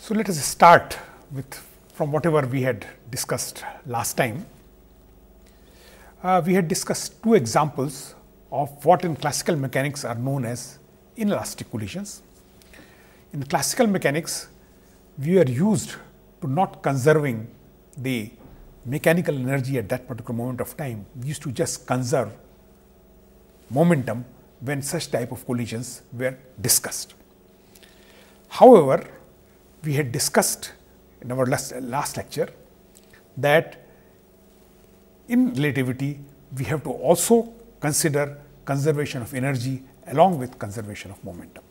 So, let us start with from whatever we had discussed last time. We had discussed two examples of what in classical mechanics are known as inelastic collisions. In classical mechanics, we are used to not conserving the mechanical energy at that particular moment of time. We used to just conserve momentum when such type of collisions were discussed. However, we had discussed in our last lecture that in relativity, we have to also consider conservation of energy along with conservation of momentum.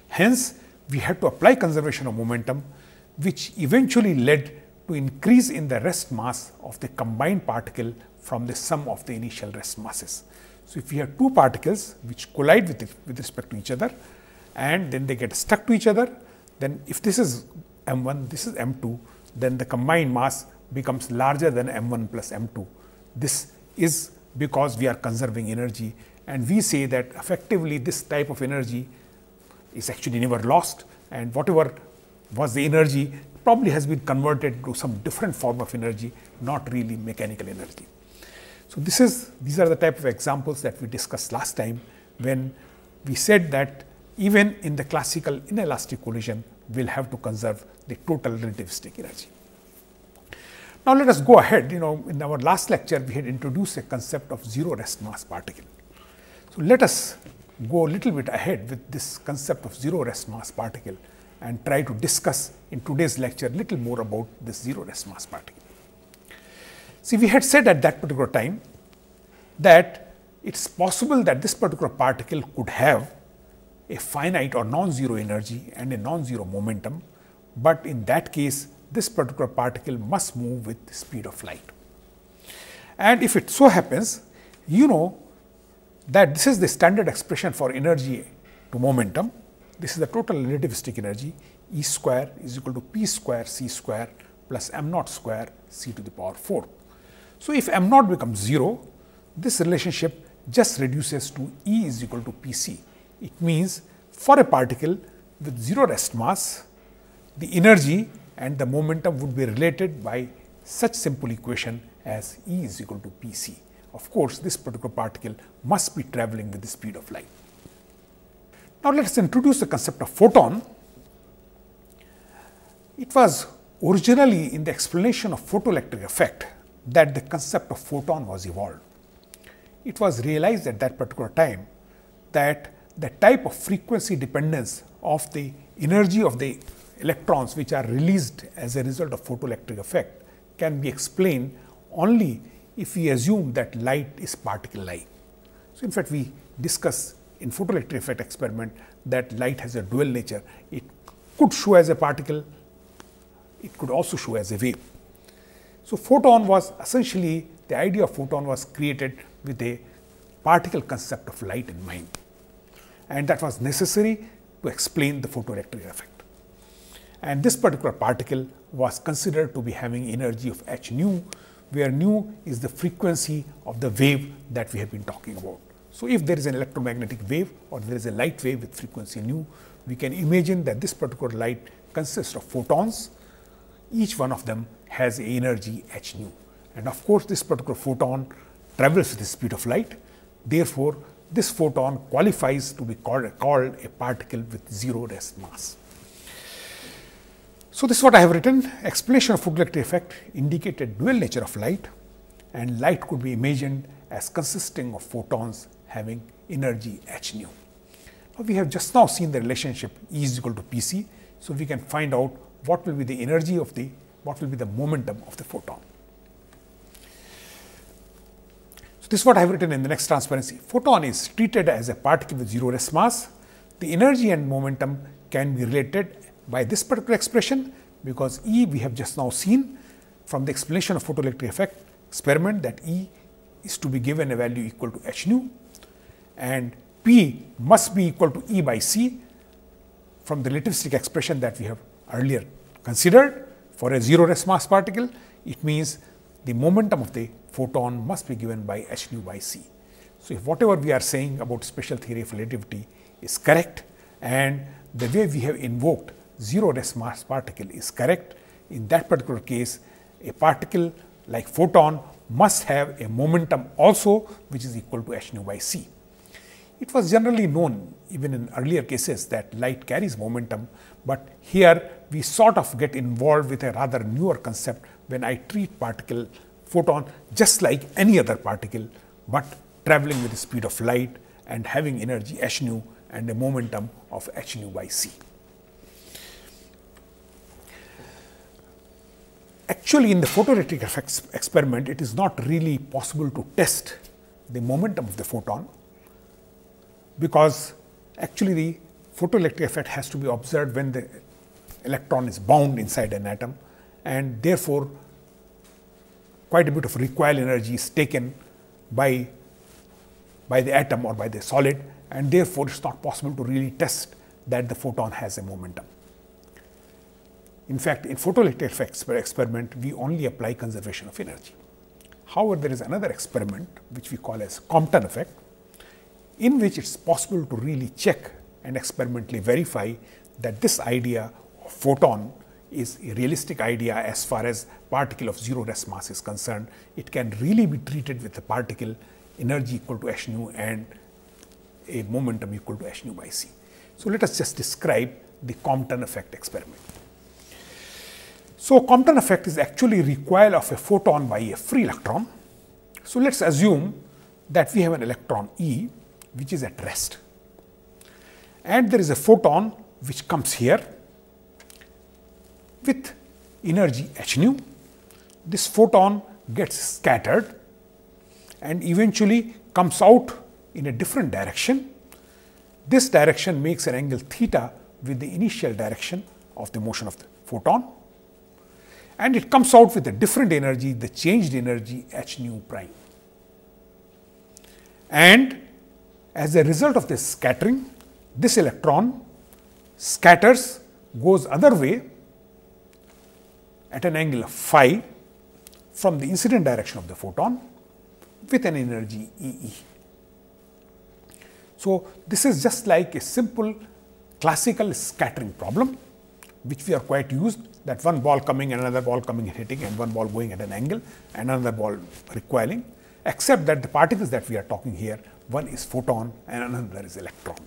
Hence, we had to apply conservation of momentum, which eventually led to increase in the rest mass of the combined particle from the sum of the initial rest masses. So, if we have two particles which collide with respect to each other and then they get stuck to each other, then if this is m1, this is m2, then the combined mass becomes larger than m1 plus m2. This is because we are conserving energy, and we say that effectively this type of energy is actually never lost, and whatever was the energy probably has been converted to some different form of energy, not really mechanical energy. So, these are the type of examples that we discussed last time when we said that even in the classical inelastic collision, we will have to conserve the total relativistic energy. Now, let us go ahead. In our last lecture, we had introduced a concept of zero rest mass particle. So, let us go a little bit ahead with this concept of zero rest mass particle and try to discuss in today's lecture a little more about this zero rest mass particle. See, we had said at that particular time that it is possible that this particular particle could have a finite or non-zero energy and a non-zero momentum, but in that case this particular particle must move with the speed of light. And if it so happens, you know that this is the standard expression for energy to momentum. This is the total relativistic energy, E square is equal to P square C square plus m naught square C to the power 4. So, if m naught becomes 0, this relationship just reduces to E is equal to P C. It means for a particle with zero rest mass, the energy and the momentum would be related by such simple equation as E is equal to P C. Of course, this particular particle must be traveling with the speed of light. Now, let us introduce the concept of photon. It was originally in the explanation of photoelectric effect that the concept of photon was evolved. It was realized at that particular time that the type of frequency dependence of the energy of the electrons which are released as a result of photoelectric effect can be explained only if we assume that light is particle-like. So, in fact, we discuss in photoelectric effect experiment that light has a dual nature. It could show as a particle, it could also show as a wave. So, photon was essentially, the idea of photon was created with a particle concept of light in mind, and that was necessary to explain the photoelectric effect. And this particular particle was considered to be having energy of h nu, where nu is the frequency of the wave that we have been talking about. So, if there is an electromagnetic wave or there is a light wave with frequency nu, we can imagine that this particular light consists of photons. Each one of them has a energy h nu, and of course, this particular photon travels with the speed of light. Therefore, this photon qualifies to be called a particle with zero rest mass. So, this is what I have written. Explanation of photoelectric effect indicated dual nature of light, and light could be imagined as consisting of photons having energy h nu. Now, we have just now seen the relationship E is equal to P C. So, we can find out what will be the energy of what will be the momentum of the photon. So, this is what I have written in the next transparency. Photon is treated as a particle with zero rest mass. The energy and momentum can be related by this particular expression, because E we have just now seen from the explanation of photoelectric effect experiment that E is to be given a value equal to h nu, and P must be equal to E by C from the relativistic expression that we have earlier considered. For a zero rest mass particle, it means the momentum of the photon must be given by h nu by C. So, if whatever we are saying about special theory of relativity is correct, and the way we have invoked zero rest mass particle is correct. In that particular case, a particle like photon must have a momentum also, which is equal to h nu by c. It was generally known even in earlier cases that light carries momentum, but here we sort of get involved with a rather newer concept when I treat particle photon just like any other particle, but traveling with the speed of light and having energy h nu and a momentum of h nu by c. Actually, in the photoelectric effects experiment, it is not really possible to test the momentum of the photon, because actually the photoelectric effect has to be observed when the electron is bound inside an atom, and therefore quite a bit of recoil energy is taken by the atom or by the solid, and therefore it is not possible to really test that the photon has a momentum. In fact, in photoelectric effects experiment, we only apply conservation of energy. However, there is another experiment which we call as Compton effect, in which it is possible to really check and experimentally verify that this idea of photon is a realistic idea as far as particle of zero rest mass is concerned. It can really be treated with a particle energy equal to h nu and a momentum equal to h nu by c. So, let us just describe the Compton effect experiment. So, Compton effect is actually recoil of a photon by a free electron. So, let us assume that we have an electron E which is at rest, and there is a photon which comes here with energy h nu. This photon gets scattered and eventually comes out in a different direction. This direction makes an angle theta with the initial direction of the motion of the photon, and it comes out with a different energy, the changed energy h nu prime. And as a result of this scattering, this electron scatters, goes other way at an angle of phi from the incident direction of the photon with an energy E e. So, this is just like a simple classical scattering problem, which we are quite used, that one ball coming and another ball coming and hitting, and one ball going at an angle and another ball recoiling, except that the particles that we are talking here, one is photon and another is electron.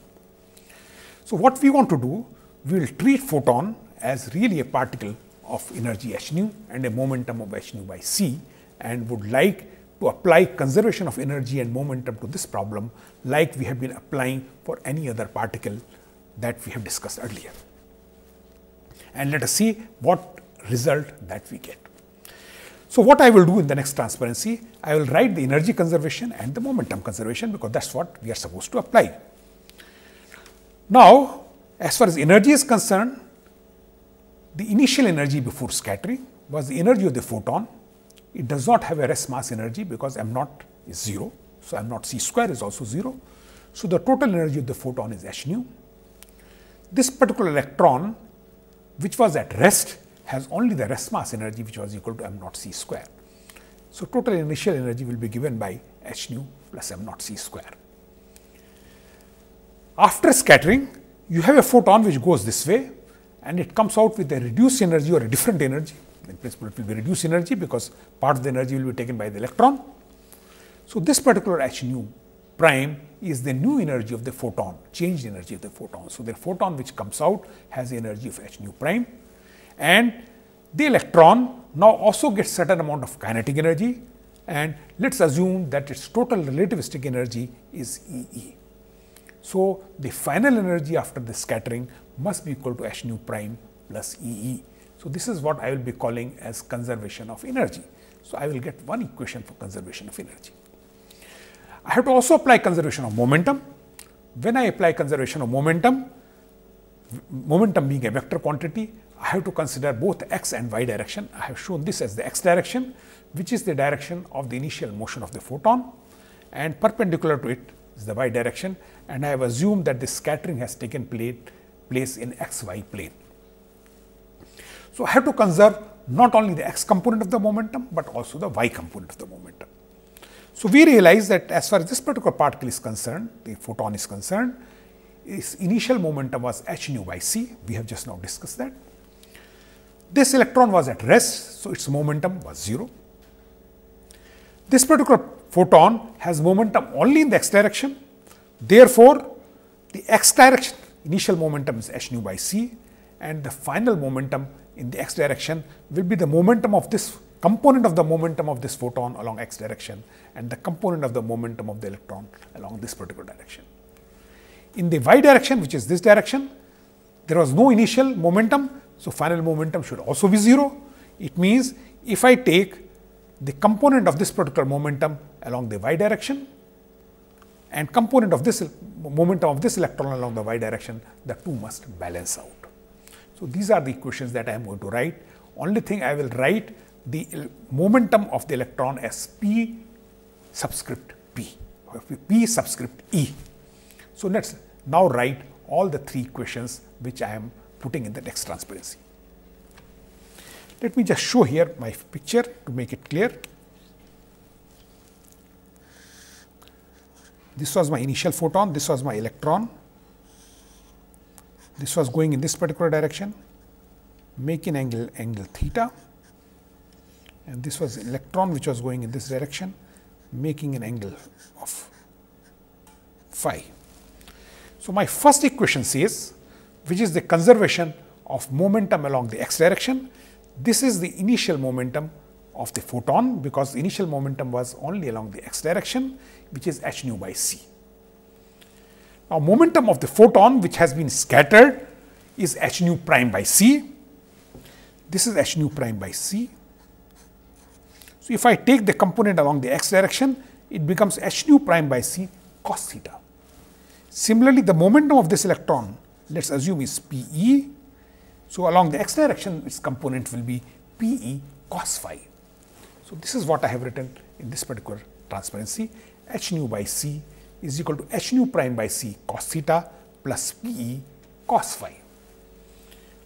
So, what we want to do, we will treat photon as really a particle of energy h nu and a momentum of h nu by c, and would like to apply conservation of energy and momentum to this problem like we have been applying for any other particle that we have discussed earlier. And let us see what result that we get. So, what I will do in the next transparency, I will write the energy conservation and the momentum conservation, because that is what we are supposed to apply. Now, as far as energy is concerned, the initial energy before scattering was the energy of the photon. It does not have a rest mass energy because m naught is 0. So, m naught c square is also 0. So, the total energy of the photon is h nu. This particular electron, which was at rest, has only the rest mass energy, which was equal to m naught c square. So, total initial energy will be given by h nu plus m naught c square. After scattering, you have a photon which goes this way, and it comes out with a reduced energy or a different energy. In principle, it will be reduced energy because part of the energy will be taken by the electron. So, this particular h nu prime is the new energy of the photon, changed energy of the photon. So, the photon which comes out has the energy of h nu prime, and the electron now also gets certain amount of kinetic energy, and let us assume that its total relativistic energy is E e. So, the final energy after the scattering must be equal to h nu prime plus E e. So, this is what I will be calling as conservation of energy. So, I will get one equation for conservation of energy. I have to also apply conservation of momentum. When I apply conservation of momentum, momentum being a vector quantity, I have to consider both x and y direction. I have shown this as the x direction, which is the direction of the initial motion of the photon, and perpendicular to it is the y direction, and I have assumed that the scattering has taken place in xy plane. So, I have to conserve not only the x component of the momentum, but also the y component of the momentum. So, we realize that as far as this particular particle is concerned, the photon is concerned, its initial momentum was h nu by c. We have just now discussed that. This electron was at rest, so its momentum was 0. This particular photon has momentum only in the x direction. Therefore, the x direction initial momentum is h nu by c, and the final momentum in the x direction will be the momentum of this component of the momentum of this photon along x direction and the component of the momentum of the electron along this particular direction. In the y direction, which is this direction, there was no initial momentum, so final momentum should also be 0. It means if I take the component of this particular momentum along the y direction and component of this momentum of this electron along the y direction, the two must balance out. So, these are the equations that I am going to write. Only thing I will write the momentum of the electron as P subscript P or P subscript E. So, let us now write all the three equations which I am putting in the text transparency. Let me just show here my picture to make it clear. This was my initial photon, this was my electron. This was going in this particular direction, making angle theta, and this was electron which was going in this direction, making an angle of phi. So, my first equation says, which is the conservation of momentum along the x direction. This is the initial momentum of the photon, because the initial momentum was only along the x direction, which is h nu by c. Now, momentum of the photon which has been scattered is h nu prime by c. This is h nu prime by c. So, if I take the component along the x direction, it becomes h nu prime by c cos theta. Similarly, the momentum of this electron, let us assume, is P e. So, along the x direction, its component will be P e cos phi. So, this is what I have written in this particular transparency. H nu by c is equal to h nu prime by c cos theta plus P e cos phi.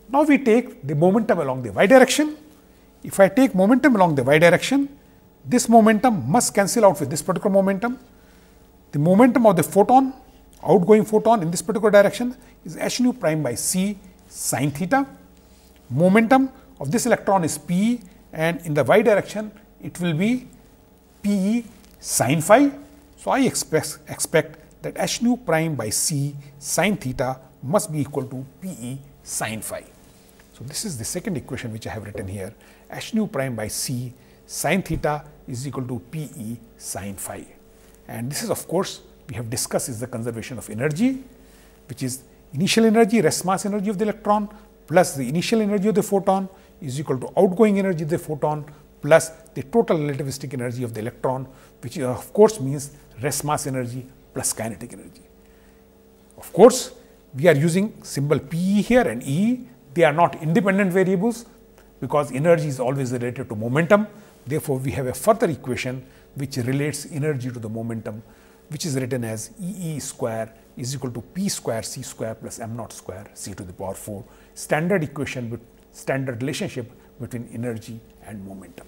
Now, we take the momentum along the y direction. If I take momentum along the y direction, this momentum must cancel out with this particular momentum. The momentum of the photon, outgoing photon in this particular direction, is h nu prime by c sin theta. Momentum of this electron is P e, and in the y direction it will be P e sin phi. So, I expect that h nu prime by c sin theta must be equal to P e sin phi. So, this is the second equation which I have written here. H nu prime by c sin theta is equal to P e sin phi. And this is, of course, we have discussed, is the conservation of energy, which is initial energy, rest mass energy of the electron plus the initial energy of the photon is equal to outgoing energy of the photon plus the total relativistic energy of the electron, which of course means rest mass energy plus kinetic energy. Of course, we are using symbol P e here and E. They are not independent variables, because energy is always related to momentum. Therefore, we have a further equation which relates energy to the momentum, which is written as E square is equal to P square C square plus m naught square C to the power 4, standard equation with standard relationship between energy and momentum.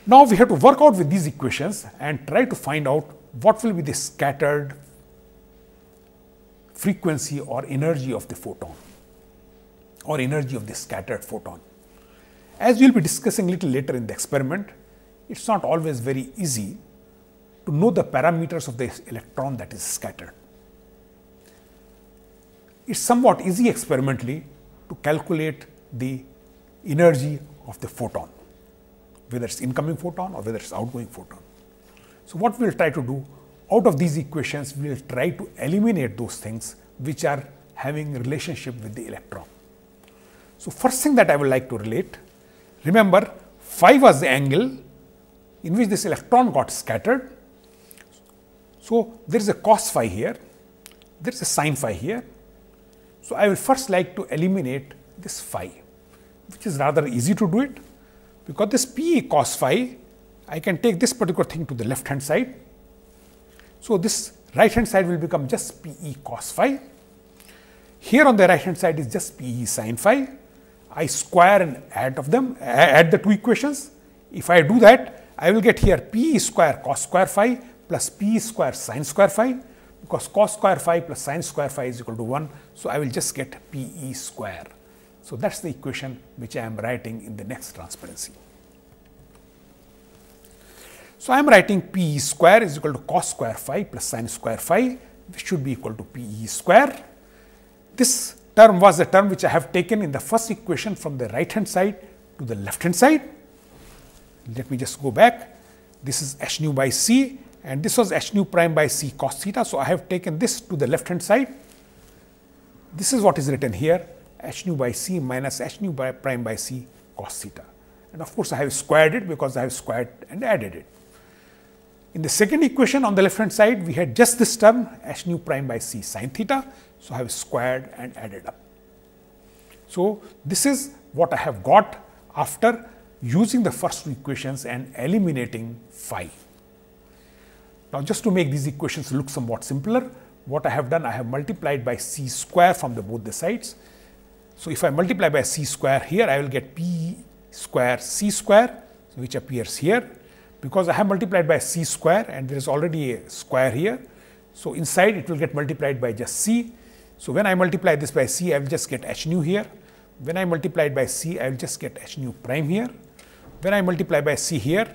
Now, we have to work out with these equations and try to find out what will be the scattered frequency or energy of the photon or energy of the scattered photon. As we will be discussing little later in the experiment, it is not always very easy to know the parameters of the electron that is scattered. It is somewhat easy experimentally to calculate the energy of the photon, whether it is incoming photon or whether it is outgoing photon. So, what we will try to do out of these equations, we will try to eliminate those things which are having a relationship with the electron. So, first thing that I would like to relate, remember phi was the angle in which this electron got scattered. So, there is a cos phi here, there is a sin phi here. So, I will first like to eliminate this phi, which is rather easy to do it, because this P e cos phi, I can take this particular thing to the left hand side. So, this right hand side will become just P e cos phi. Here on the right hand side is just P e sin phi. I square and add of them, add the two equations. If I do that, I will get here P e square cos square phi plus P e square sin square phi. because cos square phi plus sin square phi is equal to 1. So, I will just get Pe square. So, that is the equation which I am writing in the next transparency. So, I am writing Pe square is equal to cos square phi plus sin square phi, which should be equal to Pe square. This term was the term which I have taken in the first equation from the right hand side to the left hand side. Let me just go back. This is h nu by c and this was h nu prime by c cos theta. So, I have taken this to the left hand side. This is what is written here, h nu by c minus h nu by prime by c cos theta. And of course, I have squared it because I have squared and added it. In the second equation on the left hand side, we had just this term h nu prime by c sin theta. So, I have squared and added up. So, this is what I have got after using the first two equations and eliminating phi. Now, just to make these equations look somewhat simpler, what I have done, I have multiplied by c square from both the sides. So, if I multiply by c square here, I will get p square c square, which appears here, because I have multiplied by c square and there is already a square here. So, inside it will get multiplied by just c. So, when I multiply this by c, I will just get h nu here. When I multiply it by c, I will just get h nu prime here. When I multiply by c here,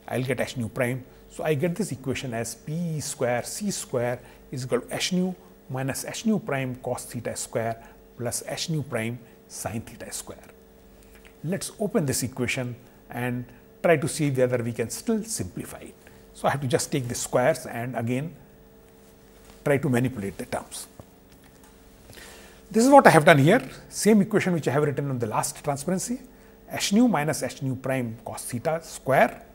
I will get h nu prime. So, I get this equation as P square c square is equal to h nu minus h nu prime cos theta square plus h nu prime sin theta square. Let us open this equation and try to see whether we can still simplify it. So, I have to just take the squares and again try to manipulate the terms. This is what I have done here, same equation which I have written on the last transparency, h nu minus h nu prime cos theta square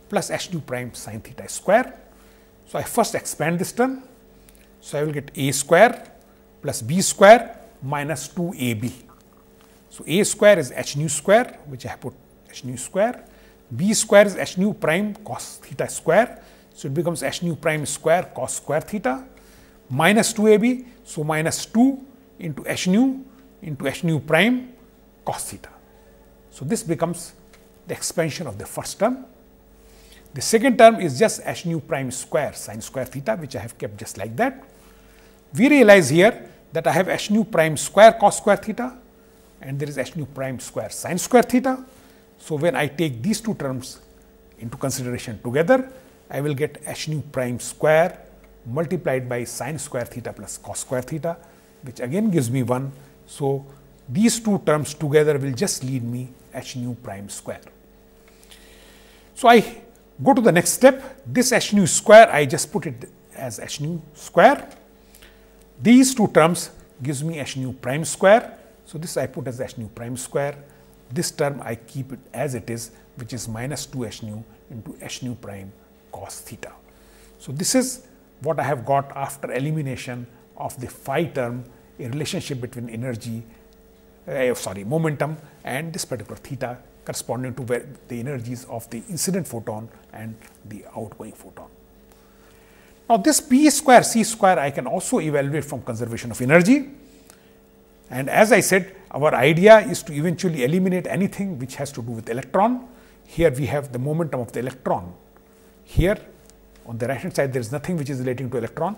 plus h nu prime sin theta square. So, I first expand this term. So, I will get a square plus b square minus 2ab. So, a square is h nu square, which I have put h nu square, b square is h nu prime cos theta square. So, it becomes h nu prime square cos square theta minus 2ab. So, minus 2 into h nu prime cos theta. So, this becomes the expansion of the first term. The second term is just h nu prime square sin square theta, which I have kept just like that. We realize here that I have h nu prime square cos square theta and there is h nu prime square sin square theta. So, when I take these two terms into consideration together, I will get h nu prime square multiplied by sin square theta plus cos square theta, which again gives me 1. So, these two terms together will just lead me h nu prime square. So, I go to the next step. This h nu square, I just put it as h nu square. These two terms gives me h nu prime square. So, this I put as h nu prime square. This term I keep it as it is, which is minus 2 h nu into h nu prime cos theta. So, this is what I have got after elimination of the phi term, a relationship between energy, momentum and this particular theta corresponding to where the energies of the incident photon and the outgoing photon. Now, this P square C square I can also evaluate from conservation of energy, and as I said, our idea is to eventually eliminate anything which has to do with electron. Here we have the momentum of the electron. Here on the right hand side there is nothing which is relating to electron.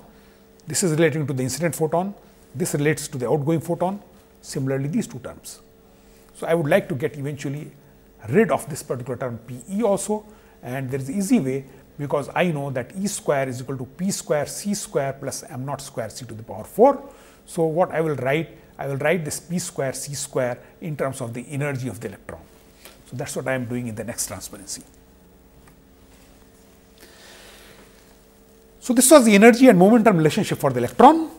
This is relating to the incident photon, this relates to the outgoing photon, similarly these two terms. So, I would like to get eventually rid of this particular term Pe also, and there is an easy way, because I know that E square is equal to P square C square plus m naught square C to the power 4. So, what I will write this P square C square in terms of the energy of the electron. So, that is what I am doing in the next transparency. So, this was the energy and momentum relationship for the electron.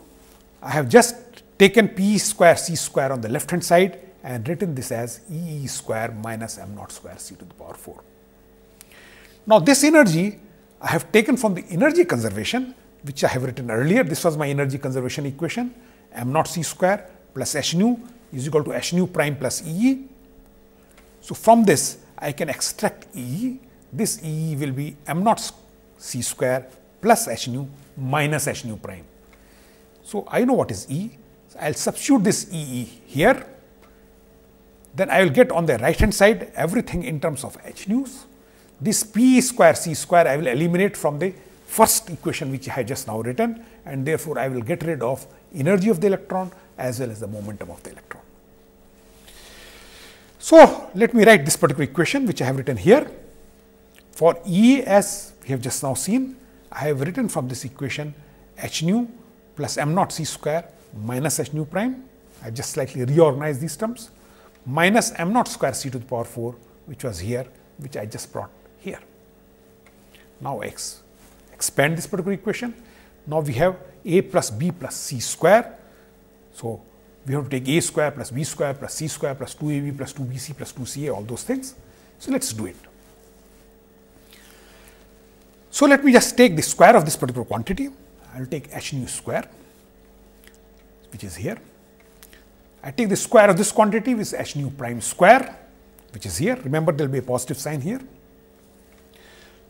I have just taken P square C square on the left hand side and written this as E square minus m naught square C to the power 4. Now, this energy I have taken from the energy conservation, which I have written earlier. This was my energy conservation equation, m naught C square plus h nu is equal to h nu prime plus E. So, from this I can extract E. This E will be m naught C square plus h nu minus h nu prime. So, I know what is E. So, I will substitute this E here. Then I will get on the right hand side everything in terms of h nu's. This P square C square I will eliminate from the first equation which I have just now written, and therefore, I will get rid of energy of the electron as well as the momentum of the electron. So, let me write this particular equation which I have written here. For E, as we have just now seen, I have written from this equation h nu plus m naught c square minus h nu prime. I have just slightly reorganized these terms, minus m naught square c to the power 4, which was here, which I just brought here. Now, expand this particular equation. Now, we have a plus b plus c square. So, we have to take a square plus b square plus c square plus 2ab plus 2bc plus 2ca, all those things. So, let us do it. So, let me just take the square of this particular quantity. I will take h nu square, which is here. I take the square of this quantity, which is h nu prime square, which is here. Remember, there will be a positive sign here.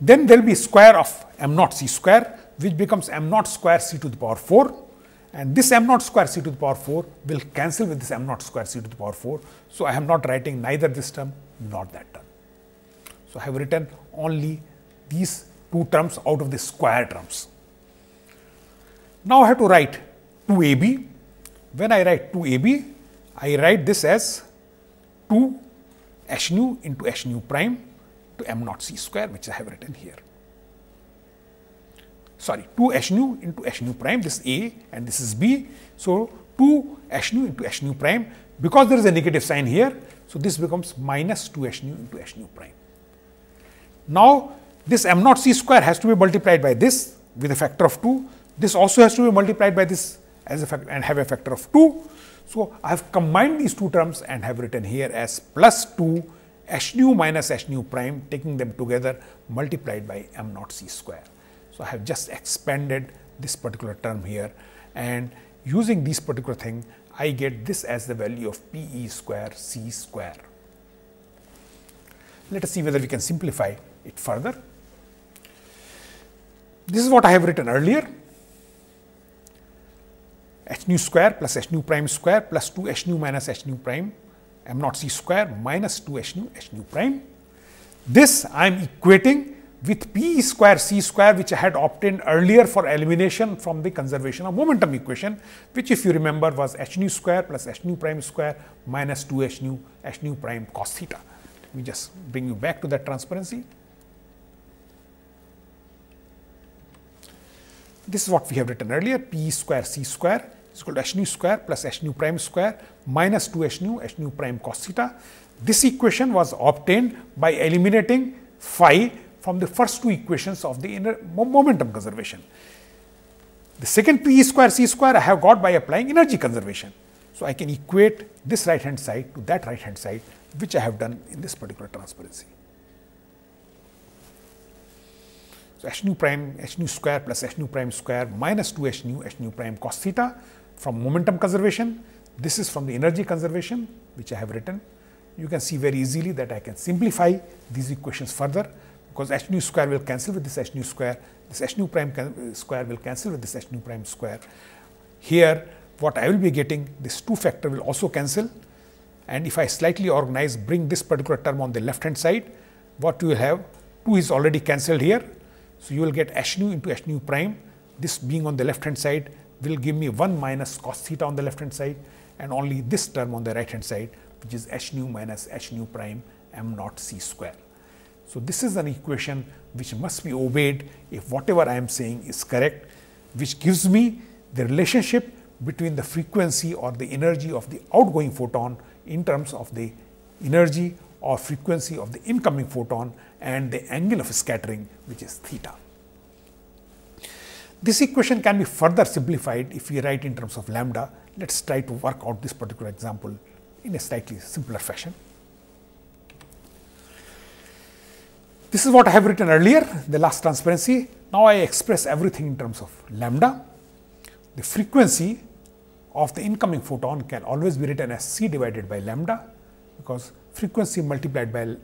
Then there will be square of m naught c square, which becomes m naught square c to the power 4. And this m naught square c to the power 4 will cancel with this m naught square c to the power 4. So, I am not writing neither this term nor that term. So, I have written only these two terms out of the square terms. Now, I have to write 2ab. When I write 2ab, I write this as 2 h nu into h nu prime to m naught c square, which I have written here. Sorry, 2 h nu into h nu prime, this is A and this is B. So, 2 h nu into h nu prime, because there is a negative sign here. So, this becomes minus 2 h nu into h nu prime. Now, this m naught c square has to be multiplied by this with a factor of 2. This also has to be multiplied by this as a factor and have a factor of 2. So, I have combined these two terms and have written here as plus 2 h nu minus h nu prime, taking them together multiplied by m naught c square. So, I have just expanded this particular term here, and using this particular thing, I get this as the value of P e square c square. Let us see whether we can simplify it further. This is what I have written earlier: h nu square plus h nu prime square plus 2 h nu minus h nu prime m naught c square minus 2 h nu prime. This I am equating with P square c square, which I had obtained earlier for elimination from the conservation of momentum equation, which, if you remember, was h nu square plus h nu prime square minus 2 h nu prime cos theta. Let me just bring you back to that transparency. This is what we have written earlier: P square c square is equal to h nu square plus h nu prime square minus 2 h nu prime cos theta. This equation was obtained by eliminating phi from the first two equations of the inner momentum conservation. The second P square c square I have got by applying energy conservation. So, I can equate this right hand side to that right hand side, which I have done in this particular transparency. So, h nu square plus h nu prime square minus 2 h nu prime cos theta from momentum conservation. This is from the energy conservation, which I have written. You can see very easily that I can simplify these equations further, because h nu square will cancel with this h nu square, this h nu prime square will cancel with this h nu prime square. Here, what I will be getting, this 2 factor will also cancel, and if I slightly organize, bring this particular term on the left hand side, what you will have, 2 is already cancelled here. So, you will get h nu into h nu prime, this being on the left hand side will give me 1 minus cos theta on the left hand side, and only this term on the right hand side, which is h nu minus h nu prime m naught c square. So, this is an equation which must be obeyed if whatever I am saying is correct, which gives me the relationship between the frequency or the energy of the outgoing photon in terms of the energy or frequency of the incoming photon and the angle of scattering, which is theta. This equation can be further simplified if we write in terms of lambda. Let us try to work out this particular example in a slightly simpler fashion. This is what I have written earlier, the last transparency. Now, I express everything in terms of lambda. The frequency of the incoming photon can always be written as c divided by lambda, because frequency multiplied by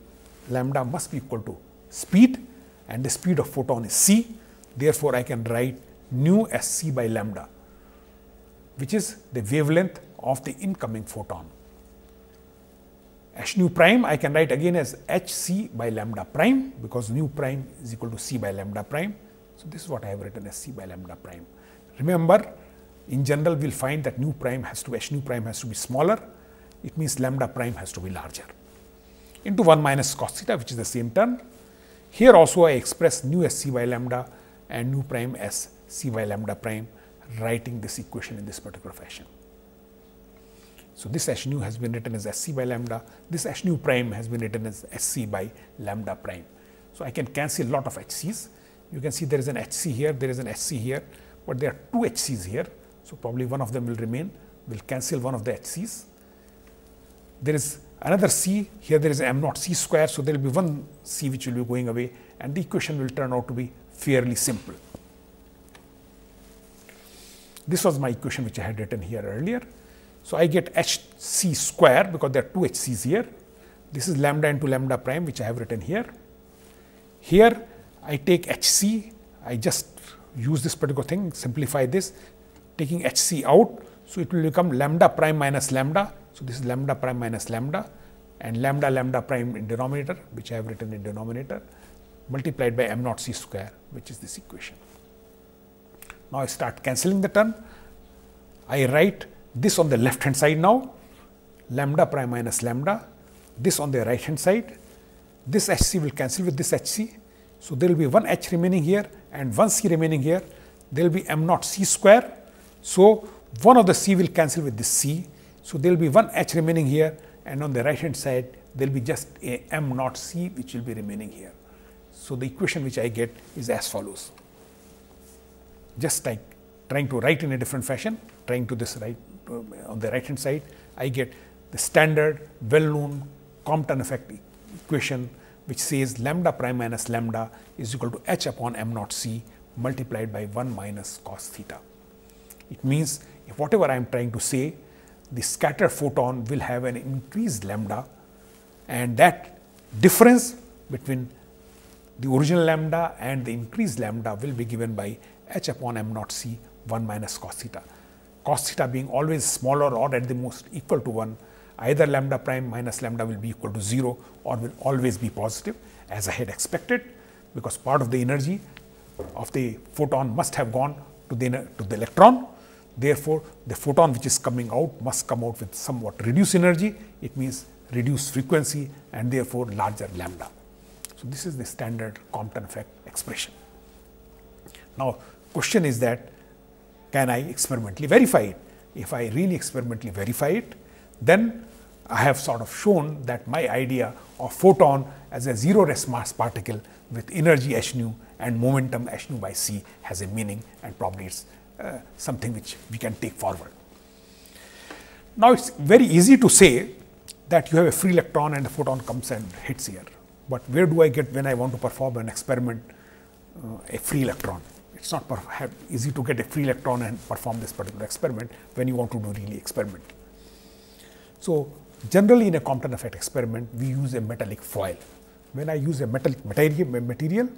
lambda must be equal to speed, and the speed of photon is c. Therefore, I can write nu as c by lambda, which is the wavelength of the incoming photon. H nu prime I can write again as h c by lambda prime, because nu prime is equal to c by lambda prime. So, this is what I have written as c by lambda prime. Remember, in general we will find that nu prime has to h nu prime has to be smaller. It means lambda prime has to be larger, into 1 minus cos theta, which is the same term. Here also I express nu as c by lambda and nu prime as c by lambda prime, writing this equation in this particular fashion. So, this h nu has been written as sc by lambda, this h nu prime has been written as sc by lambda prime. So, I can cancel a lot of hc's. You can see there is an hc here, there is an hc here, but there are two hc's here. So, probably one of them will remain, will cancel one of the hc's. There is another c, here there is m naught c square. So, there will be one c which will be going away, and the equation will turn out to be fairly simple. This was my equation which I had written here earlier. So, I get hc square because there are two hc's here. This is lambda into lambda prime which I have written here. Here I take hc, I just use this particular thing, simplify this, taking hc out. So, it will become lambda prime minus lambda. So, this is lambda prime minus lambda, and lambda lambda prime in denominator, which I have written in denominator, multiplied by m naught c square, which is this equation. Now, I start cancelling the term. I write this on the left hand side now, lambda prime minus lambda, this on the right hand side. This hc will cancel with this hc. So, there will be one h remaining here and one c remaining here. There will be m naught c square. So, one of the c will cancel with this c. So, there will be one h remaining here, and on the right hand side there will be just a m naught c which will be remaining here. So, the equation which I get is as follows. Just like trying to write in a different fashion, trying to this right on the right hand side, I get the standard well known Compton effect equation which says lambda prime minus lambda is equal to h upon m naught c multiplied by 1 minus cos theta. It means if whatever I am trying to say, the scattered photon will have an increased lambda, and that difference between the original lambda and the increased lambda will be given by h upon m naught c 1 minus cos theta. Cos theta being always smaller or at the most equal to 1, either lambda prime minus lambda will be equal to 0 or will always be positive, as I had expected, because part of the energy of the photon must have gone to the electron. Therefore, the photon which is coming out must come out with somewhat reduced energy. It means reduced frequency and therefore larger lambda. So, this is the standard Compton effect expression. Now, question is that can I experimentally verify it? If I really experimentally verify it, then I have sort of shown that my idea of photon as a zero rest mass particle with energy h nu and momentum h nu by c has a meaning, and probably it's something which we can take forward. Now, it's very easy to say that you have a free electron and the photon comes and hits here, but where do I get when I want to perform an experiment a free electron? It's not easy to get a free electron and perform this particular experiment when you want to do really experiment. So, generally in a Compton effect experiment, we use a metallic foil. When I use a metallic material,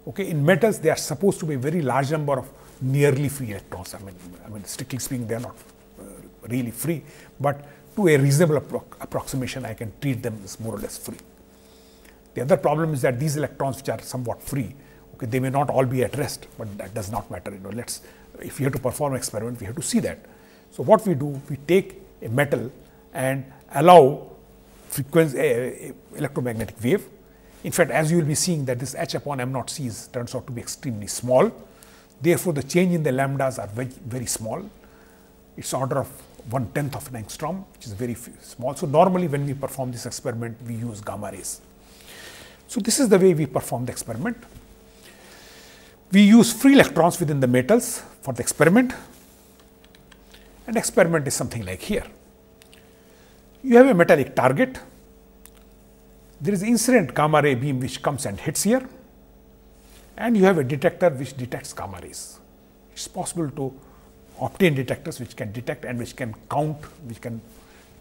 okay, in metals they are supposed to be a very large number of nearly free electrons. I mean strictly speaking, they are not really free, but to a reasonable approximation, I can treat them as more or less free. The other problem is that these electrons which are somewhat free, okay, they may not all be at rest, but that does not matter. If we have to perform an experiment, we have to see that. So, what we do, we take a metal and allow frequency electromagnetic wave. In fact, as you will be seeing that this h upon m naught c turns out to be extremely small. Therefore, the change in the lambdas are very, very small. It's order of 1/10 of an angstrom, which is very small. So, normally when we perform this experiment, we use gamma rays. So, this is the way we perform the experiment. We use free electrons within the metals for the experiment, and experiment is something like here. You have a metallic target. There is incident gamma ray beam which comes and hits here, and you have a detector which detects gamma rays. It's possible to obtain detectors which can detect and which can count, which can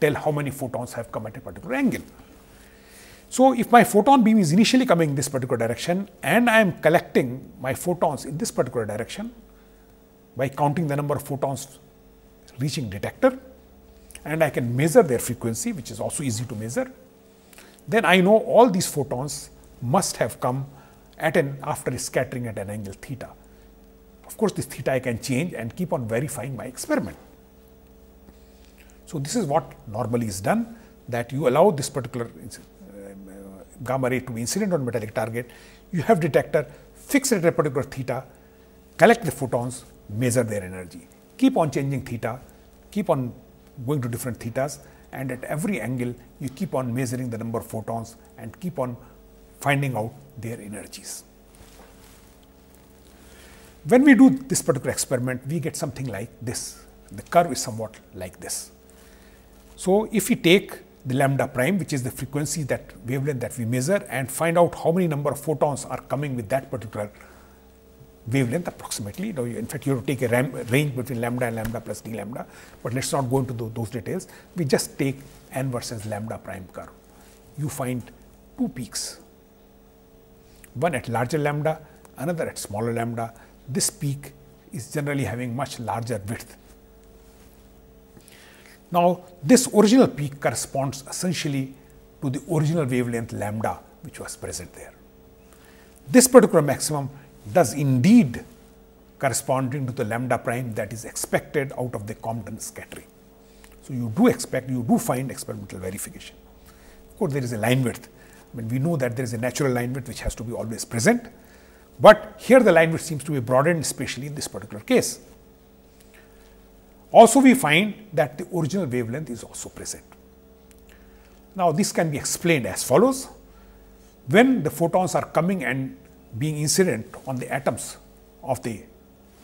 tell how many photons have come at a particular angle. So, if my photon beam is initially coming in this particular direction and I am collecting my photons in this particular direction by counting the number of photons reaching detector, and I can measure their frequency, which is also easy to measure, then I know all these photons must have come after scattering at an angle theta. Of course, this theta I can change and keep on verifying my experiment. So, this is what normally is done, that you allow this particular gamma ray to be incident on metallic target. You have detector, fix it at a particular theta, collect the photons, measure their energy. Keep on changing theta, keep on going to different thetas, and at every angle you keep on measuring the number of photons and keep on finding out their energies. When we do this particular experiment, we get something like this. The curve is somewhat like this. So, if we take the lambda prime, which is the frequency, that wavelength that we measure, and find out how many number of photons are coming with that particular wavelength approximately. In fact, you have to take a range between lambda and lambda plus d lambda, but let us not go into those details. We just take n versus lambda prime curve. You find two peaks, one at larger lambda, another at smaller lambda. This peak is generally having much larger width. Now, this original peak corresponds essentially to the original wavelength lambda which was present there. This particular maximum does indeed corresponding to the lambda prime that is expected out of the Compton scattering. So, you do find experimental verification. Of course, there is a line width. I mean, we know that there is a natural line width which has to be always present, but here the line width seems to be broadened, especially in this particular case. Also, we find that the original wavelength is also present. Now, this can be explained as follows. When the photons are coming and being incident on the atoms of the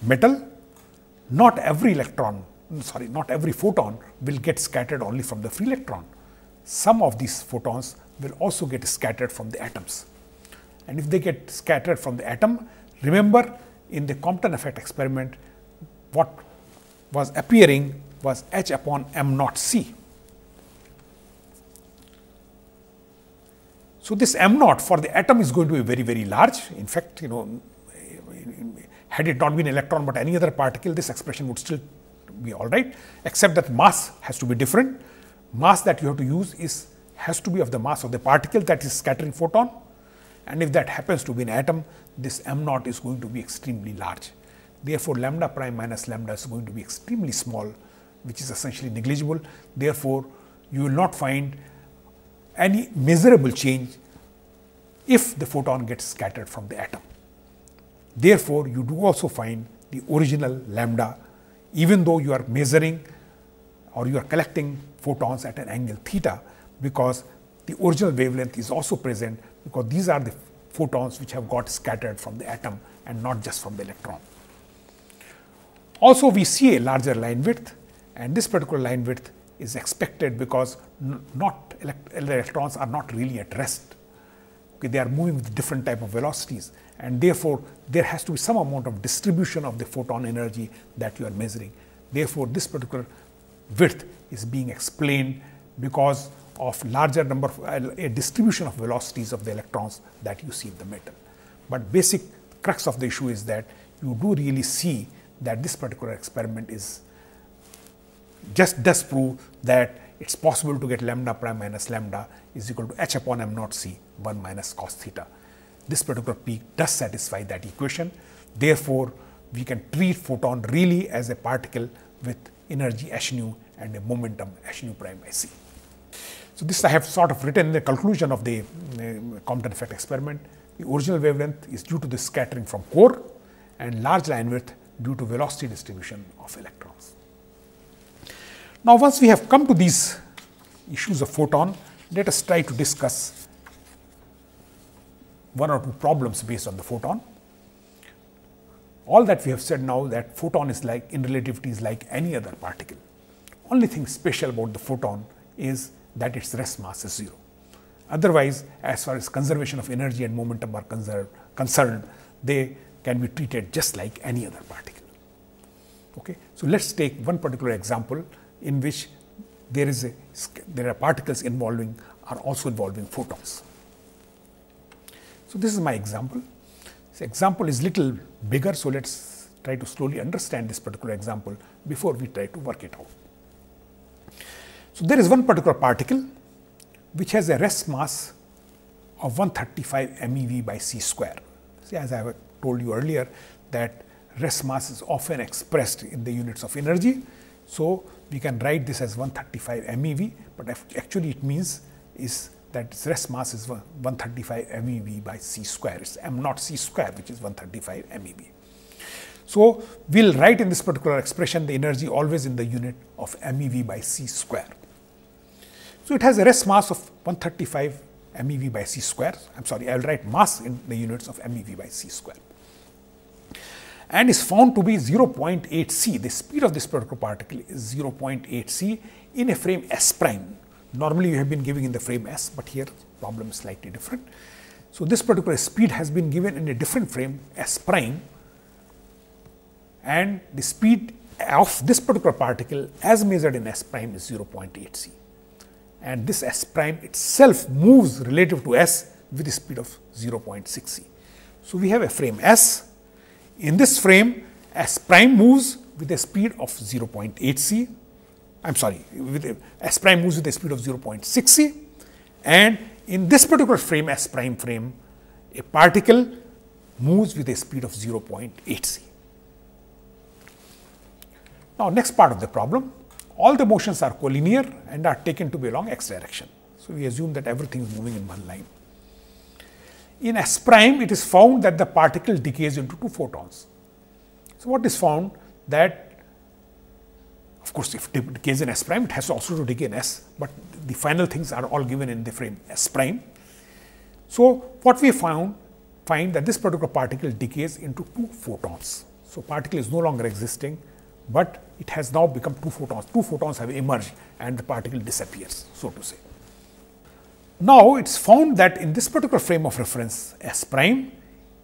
metal, not every photon will get scattered only from the free electron. Some of these photons will also get scattered from the atoms. And if they get scattered from the atom, remember in the Compton effect experiment, what was appearing was h upon m naught c. So, this m naught for the atom is going to be very, very large. In fact, had it not been electron but any other particle, this expression would still be all right, except that mass has to be different. Mass that you have to use has to be of the mass of the particle that is scattering photon, and if that happens to be an atom, this m naught is going to be extremely large. Therefore, lambda prime minus lambda is going to be extremely small, which is essentially negligible. Therefore, you will not find any measurable change if the photon gets scattered from the atom. Therefore, you do also find the original lambda, even though you are measuring or you are collecting photons at an angle theta, because the original wavelength is also present, because these are the photons which have got scattered from the atom and not just from the electron. Also, we see a larger line width, and this particular line width is expected because electrons are not really at rest. Okay, they are moving with different type of velocities, and therefore, there has to be some amount of distribution of the photon energy that you are measuring. Therefore, this particular width is being explained because of larger number of a distribution of velocities of the electrons that you see in the metal. But basic crux of the issue is that you do really see that this particular experiment does prove that it's possible to get lambda prime minus lambda is equal to h upon m naught c 1 minus cos theta. This particular peak does satisfy that equation. Therefore, we can treat photon really as a particle with energy h nu and a momentum h nu prime by c. So, this I have sort of written in the conclusion of the Compton effect experiment. The original wavelength is due to the scattering from core, and large line width due to velocity distribution of electrons. Now, once we have come to these issues of photon, let us try to discuss one or two problems based on the photon. All that we have said now, that photon is like, in relativity, is like any other particle. Only thing special about the photon is that its rest mass is 0. Otherwise, as far as conservation of energy and momentum are concerned, they can be treated just like any other particle. Okay. So, let us take one particular example in which there are particles also involving photons. So, this is my example. This example is little bigger, so let us try to slowly understand this particular example before we try to work it out. So, there is one particular particle which has a rest mass of 135 MeV by c square. See, as I have told you earlier, that rest mass is often expressed in the units of energy. So, we can write this as 135 MeV, but actually it means is that its rest mass is 135 MeV by c square. It's m naught c square, which is 135 MeV. So, we will write in this particular expression the energy always in the unit of MeV by c square. So, it has a rest mass of 135 MeV by c square. I am sorry, I will write mass in the units of MeV by c square, and is found to be 0.8 c. The speed of this particular particle is 0.8 c in a frame S prime. Normally, you have been giving in the frame S, but here problem is slightly different. So, this particular speed has been given in a different frame S prime, and the speed of this particular particle as measured in S prime is 0.8 c. And this S prime itself moves relative to S with a speed of 0.6 c. So, we have a frame S. In this frame, S prime moves with a speed of 0.8 c. I am sorry, S prime moves with a speed of 0.6 c, and in this particular frame, S prime frame, a particle moves with a speed of 0.8 c. Now, next part of the problem, all the motions are collinear and are taken to be along x direction. So, we assume that everything is moving in one line. In S prime, it is found that the particle decays into 2 photons. So, what is found that, of course, if it decays in S prime, it has also to decay in S, but the final things are all given in the frame S prime. So, what we find that this particular particle decays into 2 photons. So, particle is no longer existing, but it has now become 2 photons. 2 photons have emerged and the particle disappears, so to say. Now, it is found that in this particular frame of reference S prime,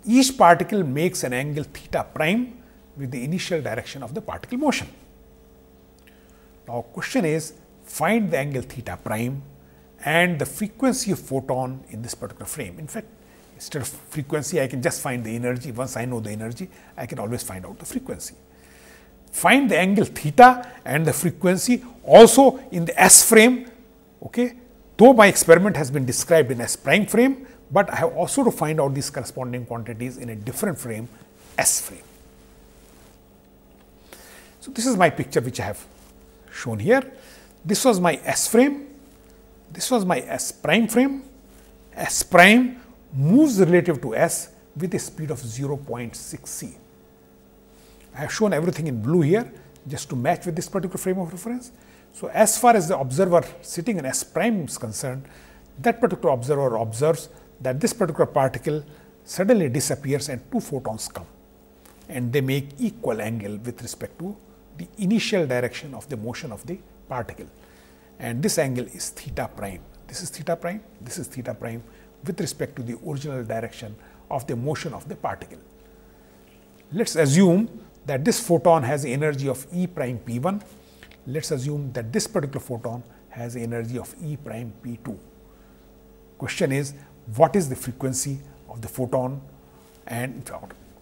each particle makes an angle theta prime with the initial direction of the particle motion. Now, question is, find the angle theta prime and the frequency of photon in this particular frame. In fact, instead of frequency, I can just find the energy. Once I know the energy, I can always find out the frequency. Find the angle theta and the frequency also in the S frame, okay. Though my experiment has been described in S prime frame, but I have also to find out these corresponding quantities in a different frame, S frame. So, this is my picture which I have shown here. This was my S frame, this was my S prime frame. S prime moves relative to S with a speed of 0.6 c. I have shown everything in blue here just to match with this particular frame of reference. So, as far as the observer sitting in S prime is concerned, that particular observer observes that this particular particle suddenly disappears and 2 photons come, and they make equal angle with respect to the initial direction of the motion of the particle, and this angle is theta prime. This is theta prime, this is theta prime with respect to the original direction of the motion of the particle. Let us assume that this photon has the energy of E prime P1. Let us assume that this particular photon has the energy of E prime P2. Question is, what is the frequency of the photon and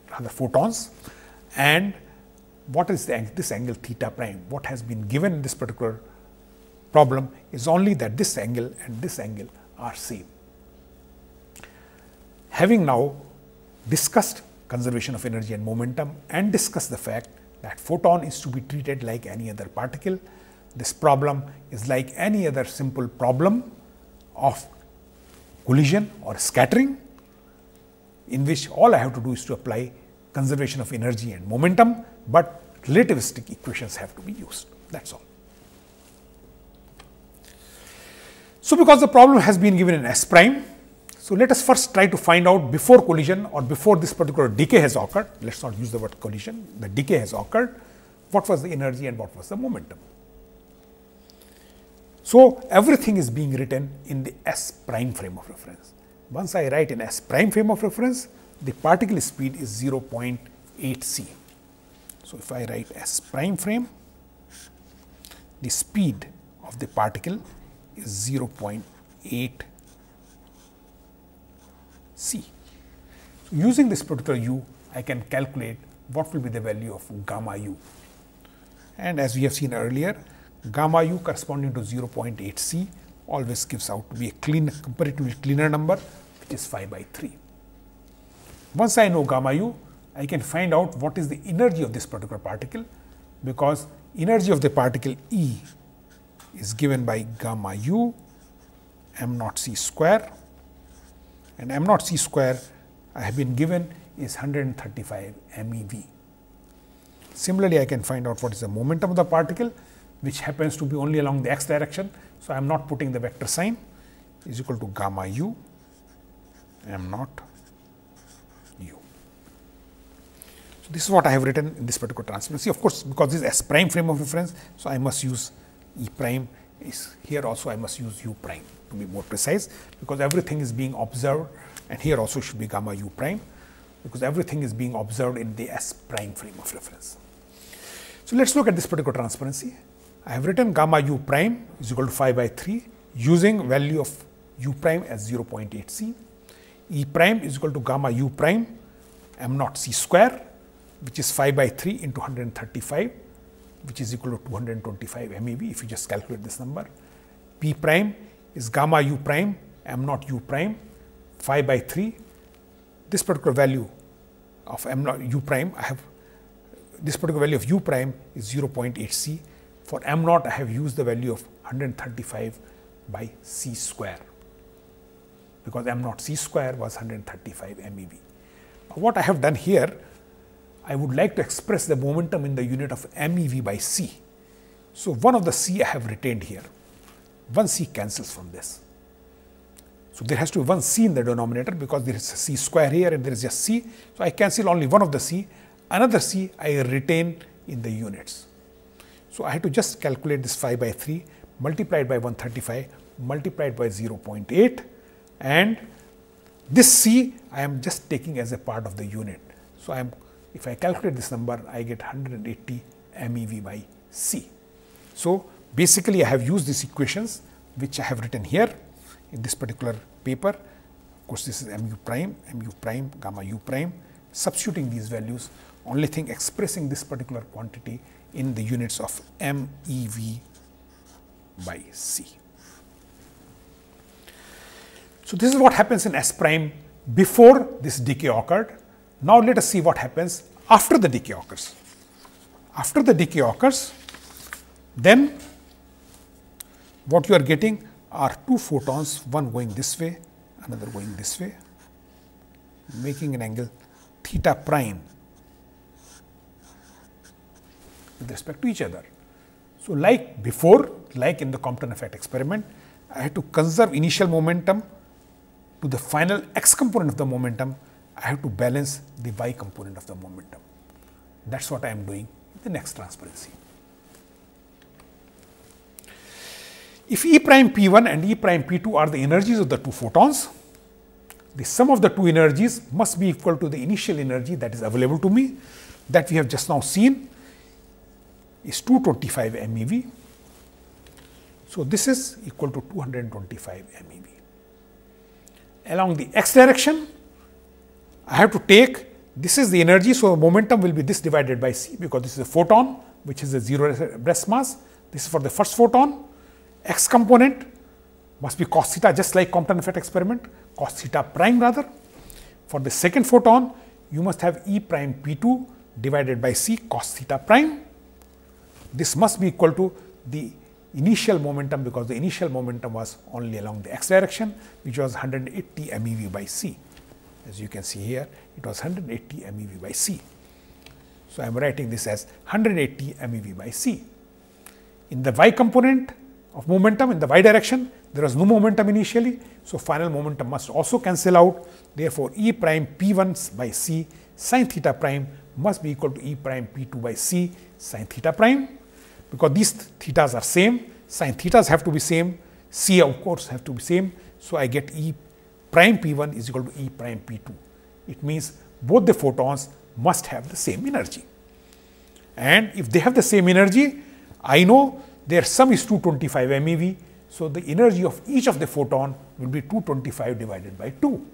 rather photons, and what is this angle theta prime? What has been given in this particular problem is only that this angle and this angle are same. Having now discussed conservation of energy and momentum and discussed the fact that photon is to be treated like any other particle, this problem is like any other simple problem of collision or scattering, in which all I have to do is to apply conservation of energy and momentum, but relativistic equations have to be used. That is all. So, because the problem has been given in S prime, so let us first try to find out before collision or before this particular decay has occurred, let us not use the word collision, the decay has occurred, what was the energy and what was the momentum. So, everything is being written in the S prime frame of reference. Once I write in S prime frame of reference, the particle speed is 0.8 c. So, if I write S prime frame, the speed of the particle is 0.8 c. So, using this particular u, I can calculate what will be the value of gamma u. And as we have seen earlier, gamma u corresponding to 0.8 c always gives out to be a comparatively cleaner number, which is 5/3. Once I know gamma u, I can find out what is the energy of this particular particle, because energy of the particle E is given by gamma u m naught c square, and m naught c square I have been given is 135 MeV. Similarly, I can find out what is the momentum of the particle, which happens to be only along the x direction. So, I am not putting the vector sign, is equal to gamma u m naught u. So, this is what I have written in this particular transparency. Of course, because this is S prime frame of reference, so I must use E prime. Is here also I must use u prime to be more precise, because everything is being observed, and here also should be gamma u prime, because everything is being observed in the S prime frame of reference. So, let us look at this particular transparency. I have written gamma u prime is equal to 5/3 using value of u prime as 0.8 c. E prime is equal to gamma u prime m naught c square, which is 5/3 into 135, which is equal to 225 MeV if you just calculate this number. P prime is gamma u prime m naught u prime 5/3. This particular value of m naught u prime, I have this particular value of u prime is 0.8 c. For m naught, I have used the value of 135 by c square, because m naught c square was 135 MeV. What I have done here, I would like to express the momentum in the unit of MeV by c. So, one of the c I have retained here, one c cancels from this. So, there has to be one c in the denominator, because there is a c square here and there is just c. So, I cancel only one of the c, another c I retain in the units. So, I had to just calculate this 5/3 multiplied by 135 multiplied by 0.8, and this c I am just taking as a part of the unit. So, if I calculate this number, I get 180 MeV by c. So, basically I have used these equations which I have written here in this particular paper. Of course, this is mu prime, gamma u prime, substituting these values, only thing expressing this particular quantity in the units of MeV by c. So, this is what happens in S prime before this decay occurred. Now, let us see what happens after the decay occurs. After the decay occurs, then what you are getting are two photons, one going this way, another going this way, making an angle theta prime with respect to each other. So, like before, like in the Compton effect experiment, I had to conserve initial momentum to the final x component of the momentum. I have to balance the y component of the momentum. That is what I am doing in the next transparency. If E prime P1 and E prime P2 are the energies of the two photons, the sum of the two energies must be equal to the initial energy that is available to me, that we have just now seen is 225 MeV. So, this is equal to 225 MeV. Along the x direction, I have to take, this is the energy. So, momentum will be this divided by c, because this is a photon which is a 0 rest mass. This is for the first photon. X component must be cos theta, just like Compton effect experiment, cos theta prime rather. For the second photon, you must have E prime P2 divided by c cos theta prime. This must be equal to the initial momentum, because the initial momentum was only along the x direction, which was 180 MeV by c. As you can see here, it was 180 MeV by c. So, I am writing this as 180 MeV by c. In the y component of momentum, in the y direction, there was no momentum initially. So, final momentum must also cancel out. Therefore, E prime P1 by c sin theta prime must be equal to E prime P2 by c sin theta prime, because these thetas are same, sin thetas have to be same, c of course have to be same. So, I get E prime P1 is equal to E prime P2. It means both the photons must have the same energy, and if they have the same energy, I know their sum is 225 MeV. So, the energy of each of the photon will be 225 divided by 2.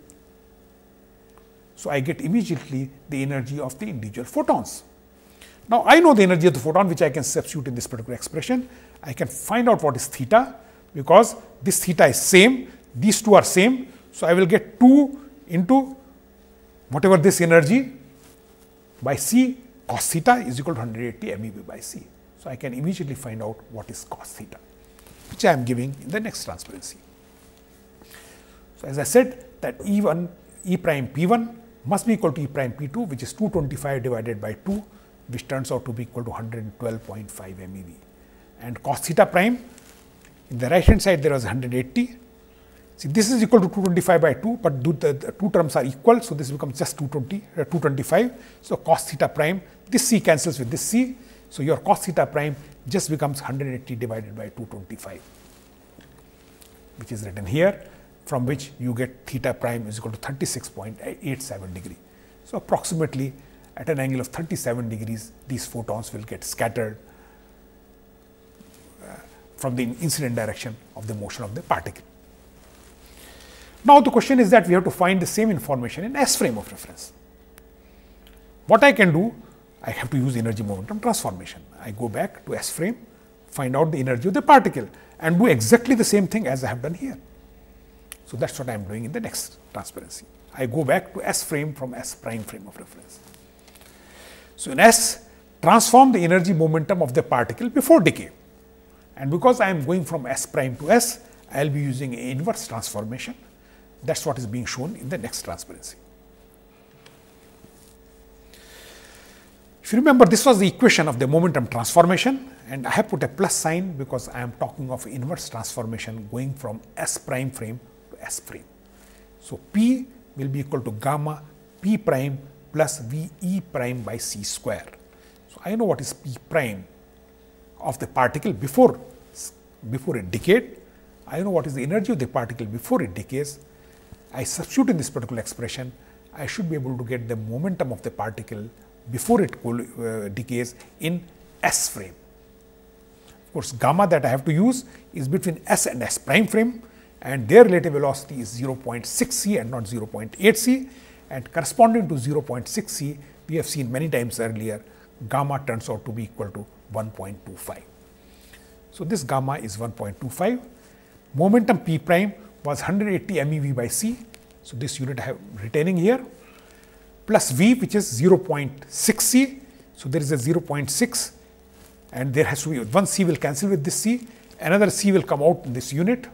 So, I get immediately the energy of the individual photons. Now, I know the energy of the photon, which I can substitute in this particular expression. I can find out what is theta, because this theta is same, these two are same. So, I will get 2 into whatever this energy by C, cos theta is equal to 180 MeV by C. So, I can immediately find out what is cos theta, which I am giving in the next transparency. So, as I said that E1, E prime P1 must be equal to E prime P2, which is 225 divided by 2, which turns out to be equal to 112.5 MeV. And cos theta prime, in the right hand side there was 180. See, this is equal to 225 by 2, but the two terms are equal, so this becomes just 225. So, cos theta prime, this C cancels with this C. So, your cos theta prime just becomes 180 divided by 225, which is written here, from which you get theta prime is equal to 36.87 degree. So, approximately at an angle of 37 degrees, these photons will get scattered from the incident direction of the motion of the particle. Now, the question is that we have to find the same information in S frame of reference. What I can do, I have to use energy momentum transformation. I go back to S frame, find out the energy of the particle and do exactly the same thing as I have done here. So, that is what I am doing in the next transparency. I go back to S frame from S prime frame of reference. So, in S, transform the energy momentum of the particle before decay. And because I am going from S prime to S, I will be using an inverse transformation. That is what is being shown in the next transparency. If you remember, this was the equation of the momentum transformation, and I have put a plus sign because I am talking of inverse transformation going from S prime frame to S frame. So, P will be equal to gamma P prime plus V E prime by C square. So, I know what is P prime of the particle before it decayed. I know what is the energy of the particle before it decays. I substitute in this particular expression, I should be able to get the momentum of the particle before it decays in S frame. Of course, gamma that I have to use is between S and S prime frame, and their relative velocity is 0.6 c and not 0.8 c, and corresponding to 0.6 c, we have seen many times earlier, gamma turns out to be equal to 1.25. So, this gamma is 1.25. Momentum P prime was 180 MeV by C. So, this unit I have retaining here, plus V, which is 0.6 c. So, there is a 0.6, and there has to be one C will cancel with this C, another C will come out in this unit.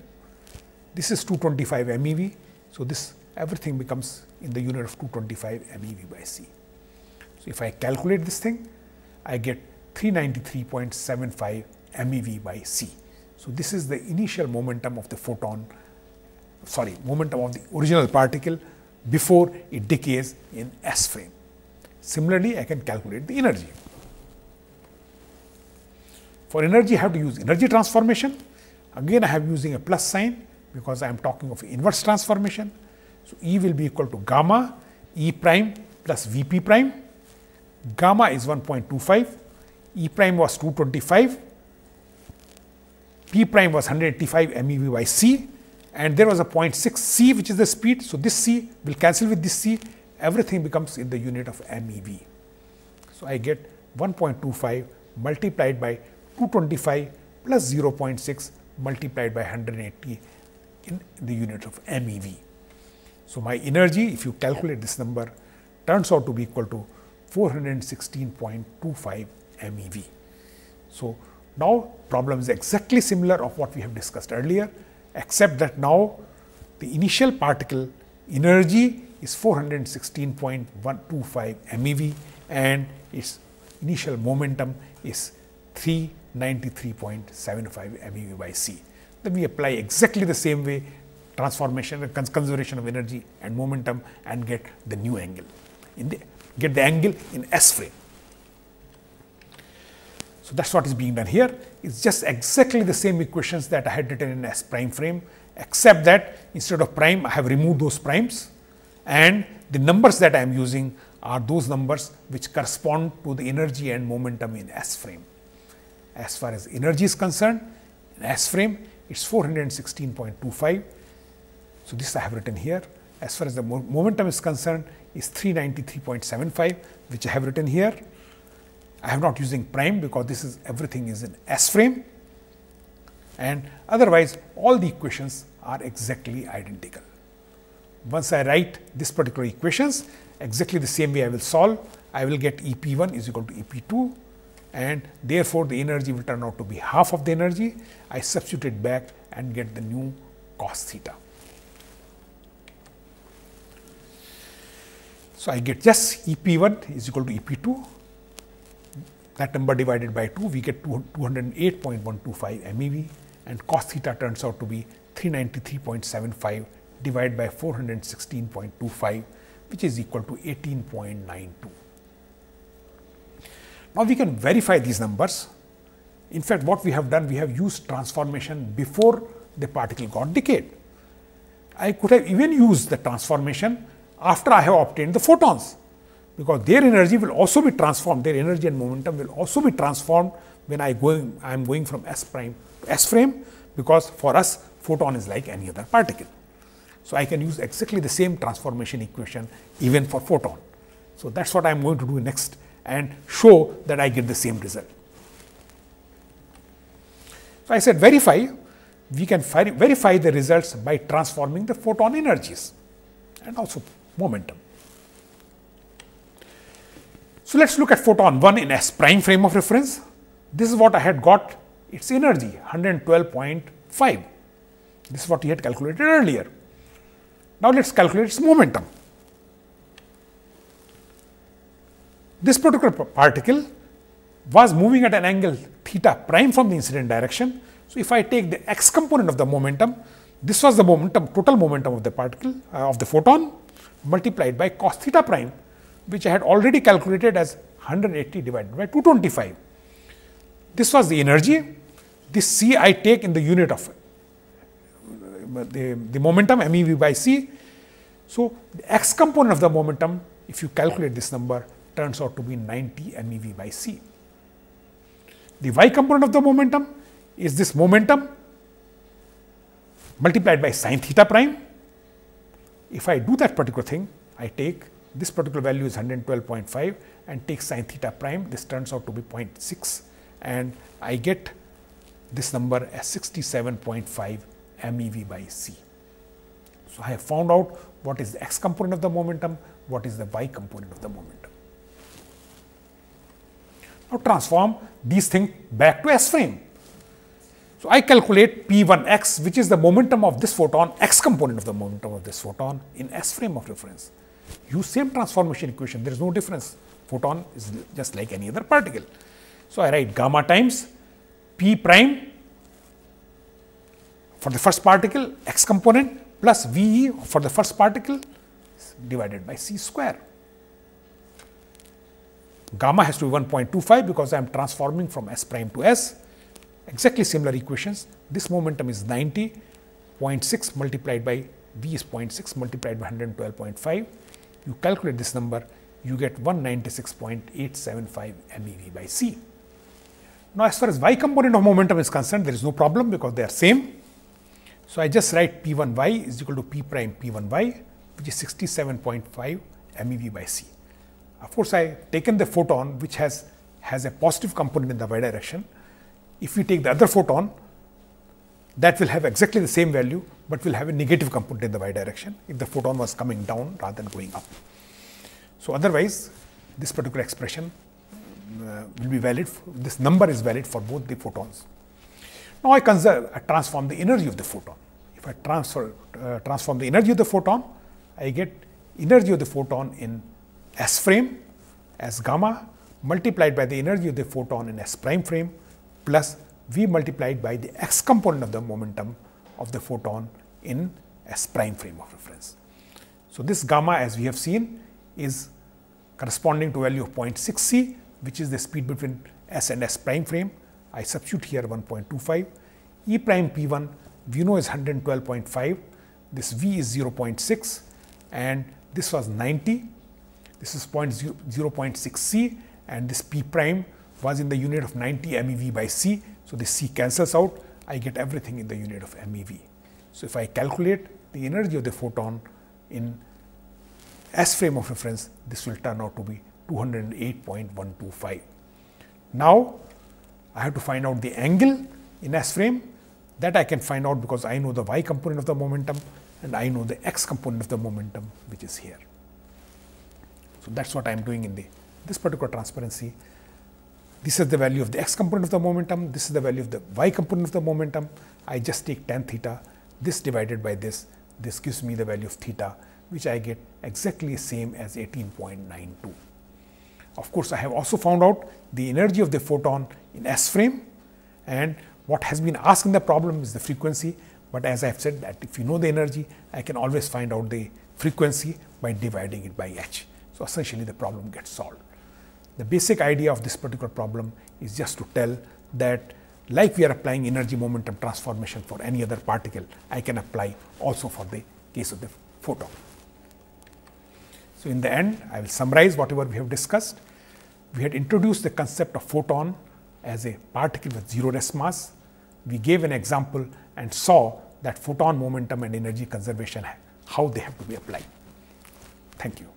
This is 225 MeV. So, this everything becomes in the unit of 225 MeV by C. So, if I calculate this thing, I get 393.75 MeV by C. So, this is the initial momentum of the photon, momentum of the original particle before it decays in S frame. Similarly, I can calculate the energy. For energy, I have to use energy transformation. Again, I have using a plus sign because I am talking of inverse transformation. So, E will be equal to gamma E prime plus Vp prime. Gamma is 1.25, E prime was 225, P prime was 185 MeV by C, and there was a 0.6 c, which is the speed. So, this c will cancel with this c, everything becomes in the unit of MeV. So, I get 1.25 multiplied by 225 plus 0.6 multiplied by 180 in the unit of MeV. So, my energy, if you calculate this number, turns out to be equal to 416.25 MeV. So, now problem is exactly similar of what we have discussed earlier, except that now the initial particle energy is 416.125 MeV and its initial momentum is 393.75 MeV by C. Then we apply exactly the same way transformation and conservation of energy and momentum and get the new angle, get the angle in S frame. So, that is what is being done here. It is just exactly the same equations that I had written in S prime frame, except that instead of prime I have removed those primes, and the numbers that I am using are those numbers which correspond to the energy and momentum in S frame. As far as energy is concerned, in S frame it is 416.25. So, this I have written here. As far as the momentum is concerned, is 393.75, which I have written here. I am not using prime because this is everything is in S frame, and otherwise all the equations are exactly identical. Once I write this particular equations, exactly the same way I will solve, I will get EP1 is equal to EP2, and therefore, the energy will turn out to be half of the energy. I substitute it back and get the new cos theta. So, I get just EP1 is equal to EP2, that number divided by 2, we get 208.125 MeV, and cos theta turns out to be 393.75 divided by 416.25, which is equal to 18.92. Now, we can verify these numbers. In fact, what we have done, we have used transformation before the particle got decayed. I could have even used the transformation after I have obtained the photons, because their energy will also be transformed, their energy and momentum will also be transformed when I am going from S prime to S frame, because for us photon is like any other particle. So, I can use exactly the same transformation equation even for photon. So, that is what I am going to do next and show that I get the same result. So, I said verify, we can verify the results by transforming the photon energies and also momentum. So, let us look at photon 1 in S prime frame of reference. This is what I had got its energy 112.5. This is what we had calculated earlier. Now, let us calculate its momentum. This particular particle was moving at an angle theta prime from the incident direction. So, if I take the x component of the momentum, this was the momentum, total momentum of the particle of the photon multiplied by cos theta prime, which I had already calculated as 180 divided by 225. This was the energy. This C I take in the unit of the momentum MeV by C. So, the x component of the momentum, if you calculate this number, turns out to be 90 MeV by C. The y component of the momentum is this momentum multiplied by sin theta prime. If I do that particular thing, I take this particular value is 112.5 and take sin theta prime, this turns out to be 0.6, and I get this number as 67.5 MeV by C. So, I have found out what is the x component of the momentum, what is the y component of the momentum. Now, transform these things back to S frame. So, I calculate P1x, which is the momentum of this photon, x component of the momentum of this photon in S frame of reference. Use same transformation equation, there is no difference. Photon is just like any other particle. So, I write gamma times P prime for the first particle, x component, plus VE for the first particle divided by C square. Gamma has to be 1.25 because I am transforming from S prime to S. Exactly similar equations. This momentum is 90.6 multiplied by V is 0.6 multiplied by 112.5. You calculate this number, you get 196.875 MeV by C. Now, as far as y component of momentum is concerned, there is no problem because they are same. So, I just write P1y is equal to P prime P1y, which is 67.5 MeV by C. Of course, I have taken the photon which has a positive component in the y direction. If we take the other photon, that will have exactly the same value, but will have a negative component in the y direction if the photon was coming down rather than going up. So, otherwise this particular expression will be valid, this number is valid for both the photons. Now, I transform the energy of the photon. If I transform the energy of the photon, I get energy of the photon in S frame as gamma multiplied by the energy of the photon in S prime frame plus V multiplied by the x component of the momentum of the photon in S prime frame of reference. So, this gamma, as we have seen, is corresponding to value of 0.6 C, which is the speed between S and S prime frame. I substitute here 1.25. E prime P1 we know is 112.5, this V is 0.6 and this was 90, this is 0.6 C and this P prime was in the unit of 90 MeV by C. So, this C cancels out, I get everything in the unit of MeV. So, if I calculate the energy of the photon in S frame of reference, this will turn out to be 208.125. Now, I have to find out the angle in S frame, that I can find out because I know the y component of the momentum. and I know the x component of the momentum, which is here. So that's what I am doing in this particular transparency. This is the value of the x component of the momentum. This is the value of the y component of the momentum. I just take tan theta, this divided by this. This gives me the value of theta, which I get exactly same as 18.92. Of course, I have also found out the energy of the photon in S frame, and what has been asked in the problem is the frequency. But as I have said, that if you know the energy, I can always find out the frequency by dividing it by h. So essentially the problem gets solved. The basic idea of this particular problem is just to tell that like we are applying energy momentum transformation for any other particle, I can apply also for the case of the photon. So in the end, I will summarize whatever we have discussed. We had introduced the concept of photon as a particle with zero rest mass. We gave an example and saw that photon momentum and energy conservation, how they have to be applied. Thank you.